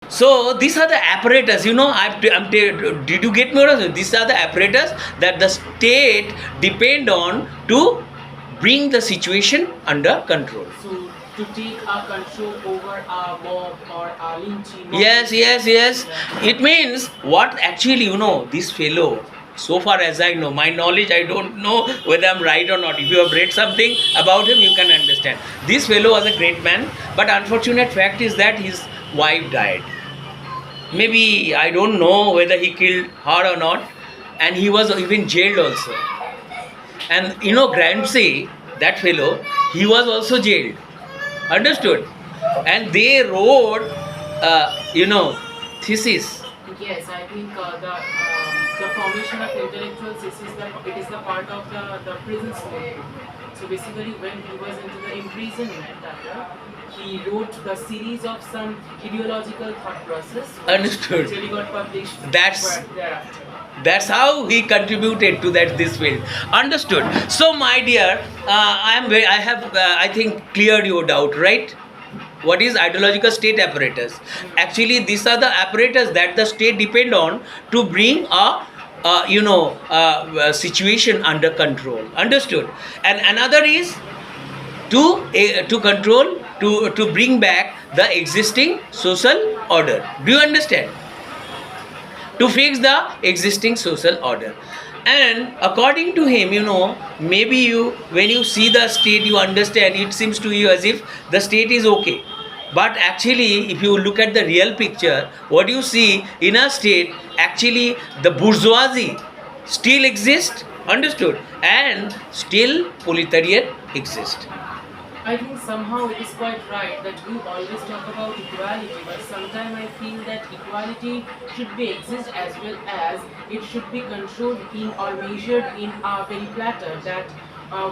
So these are the apparatus, did you get me? These are the apparatus that the state depend on to bring the situation under control. So to take control over a mob or a lynching. Yes. Yeah. It means what actually, this fellow, so far as I know, my knowledge, I don't know whether I'm right or not. If you have read something about him, you can understand. This fellow was a great man, but unfortunate fact is that his wife died. Maybe I don't know whether he killed her or not, and he was even jailed also. And Gramsci, that fellow, he was also jailed. Understood? And they wrote, thesis. Yes, I think the formation of intellectuals it is the part of the prison system. So basically, when he was into the imprisonment, he wrote the series of some ideological thought process. Understood. Actually got published. That's thereafter. That's how he contributed to this field. Understood. So, my dear, I think cleared your doubt, right? What is ideological state apparatus? Actually, these are the apparatus that the state depend on to bring a situation under control. Understood. And another is to control, to bring back the existing social order. Do you understand? To fix the existing social order. And according to him, maybe when you see the state, you understand, it seems to you as if the state is okay. But actually, if you look at the real picture, what you see in a state, actually the bourgeoisie still exists, understood, and still proletariat exists. I think somehow it is quite right that we always talk about equality, but sometimes I feel that equality should be exist as well as it should be controlled in or measured in a very platter that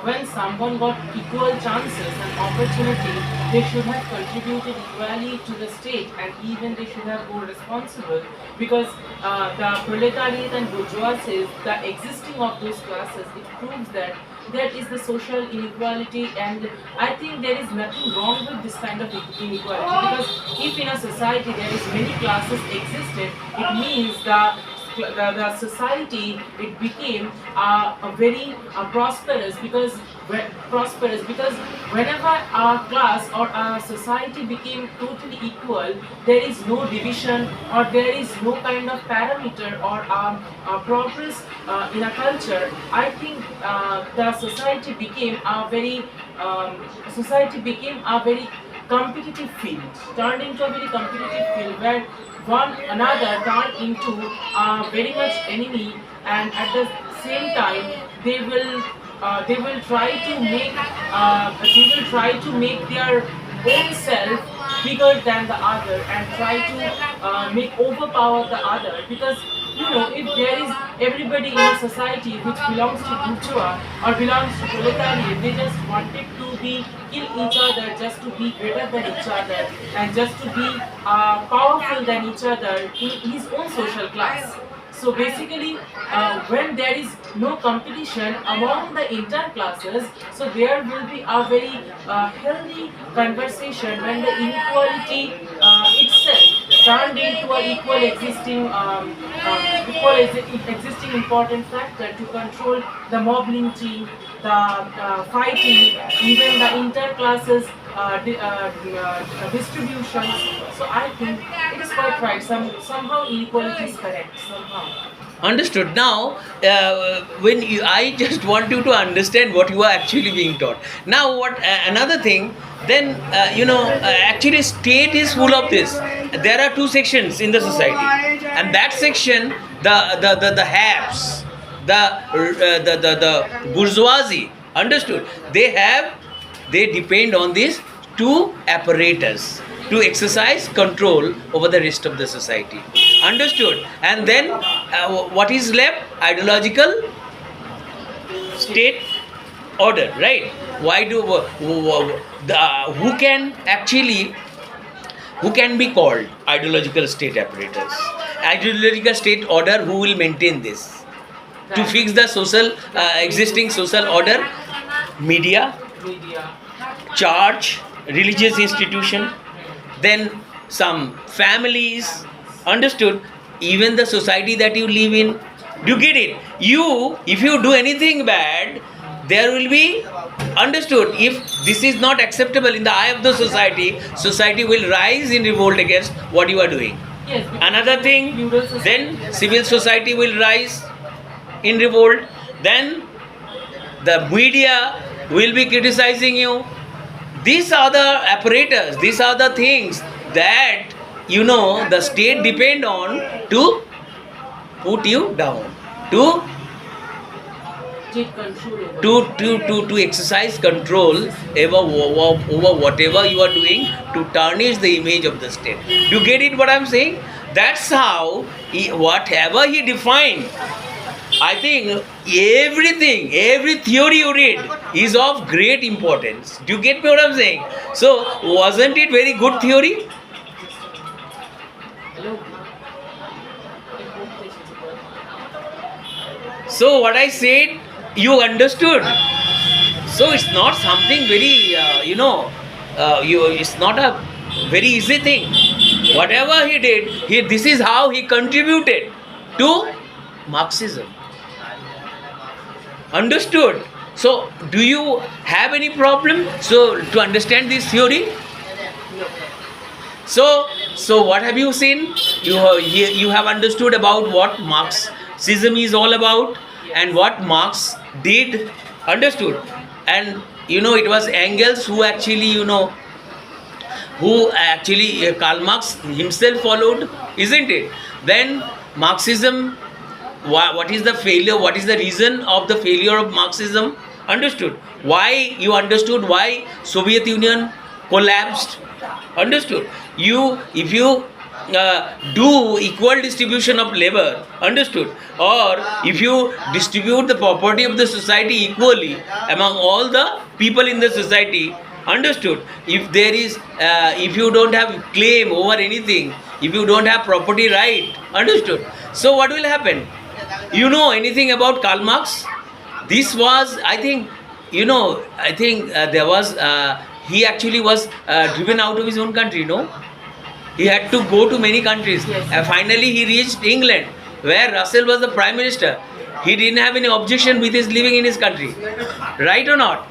when someone got equal chances and opportunity, they should have contributed equally to the state and even they should have more responsible because the proletariat and bourgeoisie, the existing of those classes, it proves that there is the social inequality and I think there is nothing wrong with this kind of inequality because if in a society there is many classes existed, it means the society it became a very prosperous because whenever a class or a society became totally equal, there is no division or there is no kind of parameter or a progress in a culture. I think the society became a very competitive field, turned into a very competitive field where one another turned into very much enemy, and at the same time they will try to make their own self bigger than the other and try to make overpower the other because if there is everybody in a society which belongs to bourgeois or belongs to proletariat, they just wanted to kill each other just to be greater than each other and just to be powerful than each other in his own social class. So basically, when there is no competition among the interclasses, so there will be a very healthy conversation when the inequality itself turned into a existing important factor to control the mob lynching, the fighting, even the interclasses distributions. So I think it is quite right. Somehow inequality is correct. Somehow. Understood. Now, I just want you to understand what you are actually being taught. Now, what another thing? Then actually, state is full of this. There are two sections in the society, and that section, the haves, the bourgeoisie. Understood? They depend on these two apparatus to exercise control over the rest of the society. Understood? And then what is left? Ideological state order, right? Who can be called ideological state apparatus? Ideological state order, who will maintain this? To fix the existing social order? Media, church, religious institution, then some families, understood, even the society that you live in. Do you get it? You, if you do anything bad, there will be, understood, if this is not acceptable in the eye of the society, society will rise in revolt against what you are doing. Yes, because Another thing, feudal society then has civil society will rise in revolt, then the media will be criticizing you. These are the apparatus, these are the things that the state depend on to put you down, to take control over to you. to exercise control over whatever you are doing, to tarnish the image of the state. Do you get it what I'm saying? That's how whatever he defined, I think everything, every theory you read is of great importance. Do you get me what I'm saying? So wasn't it very good theory? Hello. So what I said, you understood. So it's not something very, it's not a very easy thing. Whatever he did, this is how he contributed to Marxism. Understood? So do you have any problem? So to understand this theory? So what have you seen? You have understood about what Marxism is all about and what Marx did. Understood? And it was Engels who actually Karl Marx himself followed, isn't it? Then Marxism, what is the failure? What is the reason of the failure of Marxism? Understood? Why you understood why Soviet Union collapsed? Understood? If you do equal distribution of labor, understood, or if you distribute the property of the society equally among all the people in the society, understood, if there is if you don't have claim over anything, if you don't have property right, understood, so what will happen? Anything about Karl Marx? This was, I think, there was he actually was driven out of his own country, no? He had to go to many countries. Yes. Finally, he reached England, where Russell was the Prime Minister. He didn't have any objection with his living in his country. Right or not?